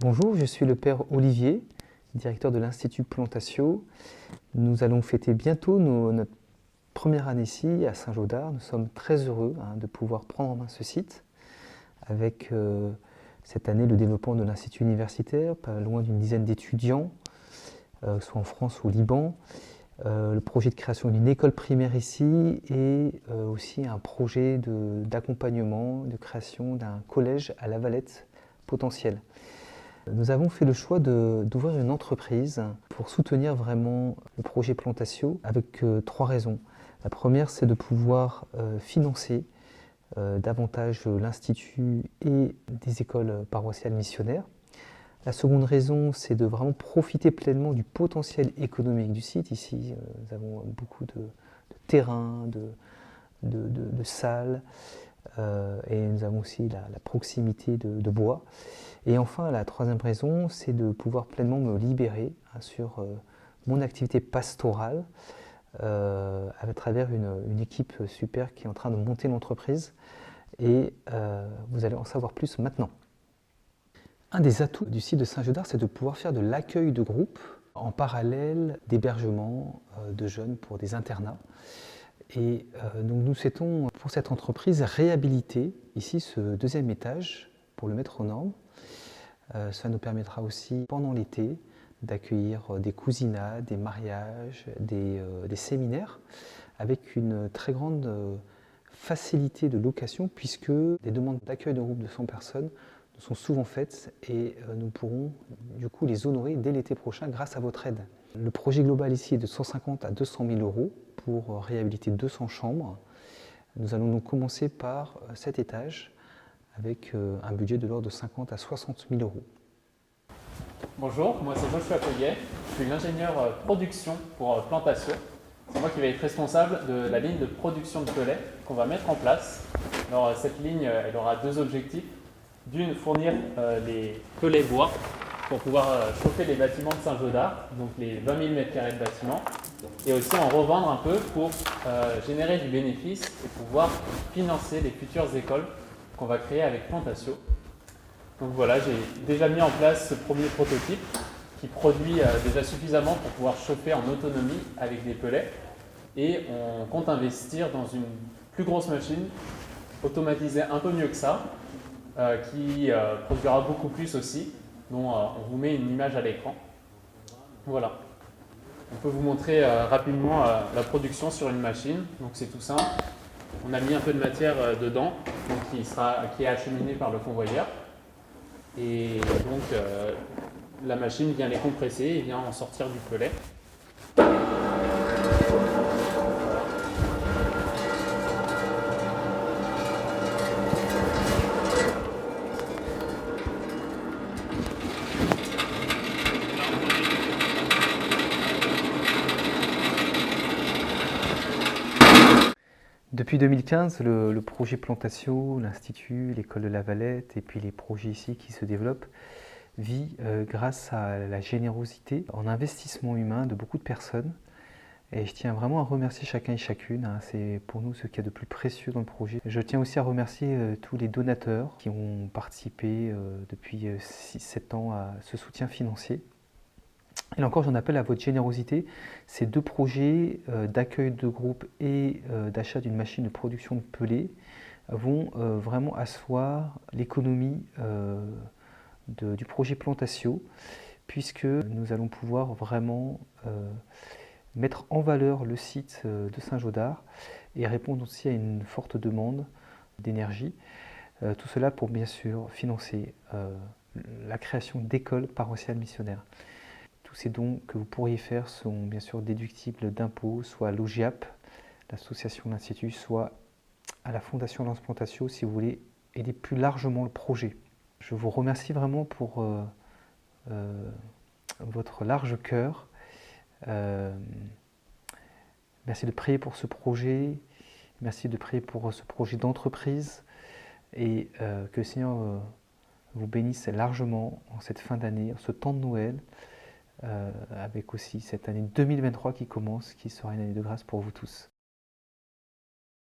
Bonjour, je suis le père Olivier, directeur de l'Institut Plantatio. Nous allons fêter bientôt notre première année ici à Saint-Gaudard. Nous sommes très heureux de pouvoir prendre en main ce site avec cette année le développement de l'Institut universitaire, pas loin d'une dizaine d'étudiants, soit en France ou au Liban. Le projet de création d'une école primaire ici et aussi un projet d'accompagnement, de création d'un collège à La Valette potentiel. Nous avons fait le choix d'ouvrir une entreprise pour soutenir vraiment le projet Plantatio avec trois raisons. La première, c'est de pouvoir financer davantage l'Institut et des écoles paroissiales missionnaires. La seconde raison, c'est de vraiment profiter pleinement du potentiel économique du site. Ici, nous avons beaucoup de terrains, de salles, et nous avons aussi la proximité de bois. Et enfin, la troisième raison, c'est de pouvoir pleinement me libérer sur mon activité pastorale à travers une équipe super qui est en train de monter l'entreprise. Et vous allez en savoir plus maintenant. Un des atouts du site de Saint-Gaudard, c'est de pouvoir faire de l'accueil de groupe en parallèle d'hébergement de jeunes pour des internats. Et donc nous souhaitons pour cette entreprise réhabiliter ici ce deuxième étage pour le mettre aux normes. Ça nous permettra aussi pendant l'été d'accueillir des cousinats, des mariages, des séminaires avec une très grande facilité de location puisque les demandes d'accueil de groupe de 100 personnes nous sont souvent faites et nous pourrons du coup les honorer dès l'été prochain grâce à votre aide. Le projet global ici est de 150 à 200 000 euros pour réhabiliter 200 chambres. Nous allons donc commencer par cet étage avec un budget de l'ordre de 50 à 60 000 euros. Bonjour, moi c'est Joshua Coguet, je suis l'ingénieur production pour Plantatio. C'est moi qui vais être responsable de la ligne de production de pellets qu'on va mettre en place. Alors cette ligne, elle aura deux objectifs. D'une, fournir les pellets bois pour pouvoir chauffer les bâtiments de Saint-Gaudard, donc les 20 000 m² de bâtiments, et aussi en revendre un peu pour générer du bénéfice et pouvoir financer les futures écoles qu'on va créer avec Plantatio. Donc voilà, j'ai déjà mis en place ce premier prototype qui produit déjà suffisamment pour pouvoir chauffer en autonomie avec des pellets. Et on compte investir dans une plus grosse machine, automatisée un peu mieux que ça, qui produira beaucoup plus aussi, dont on vous met une image à l'écran. Voilà. On peut vous montrer rapidement la production sur une machine. Donc c'est tout simple. On a mis un peu de matière dedans, donc qui est acheminée par le convoyeur. Et donc la machine vient les compresser et vient en sortir du pellet. Depuis 2015, le projet Plantatio, l'Institut, l'école de La Valette et puis les projets ici qui se développent vit grâce à la générosité en investissement humain de beaucoup de personnes. Et je tiens vraiment à remercier chacun et chacune. C'est pour nous ce qu'il y a de plus précieux dans le projet. Je tiens aussi à remercier tous les donateurs qui ont participé depuis 6-7 ans à ce soutien financier. Et là encore, j'en appelle à votre générosité. Ces deux projets d'accueil de groupe et d'achat d'une machine de production de pellets vont vraiment asseoir l'économie du projet Plantatio, puisque nous allons pouvoir vraiment mettre en valeur le site de Saint-Gaudard et répondre aussi à une forte demande d'énergie. Tout cela pour bien sûr financer la création d'écoles paroissiales missionnaires. Tous ces dons que vous pourriez faire sont bien sûr déductibles d'impôts, soit à l'OGIAP, l'association de l'Institut, soit à la Fondation Lance Plantatio si vous voulez aider plus largement le projet. Je vous remercie vraiment pour votre large cœur. Merci de prier pour ce projet, merci de prier pour ce projet d'entreprise et que le Seigneur vous bénisse largement en cette fin d'année, en ce temps de Noël, avec aussi cette année 2023 qui commence, qui sera une année de grâce pour vous tous.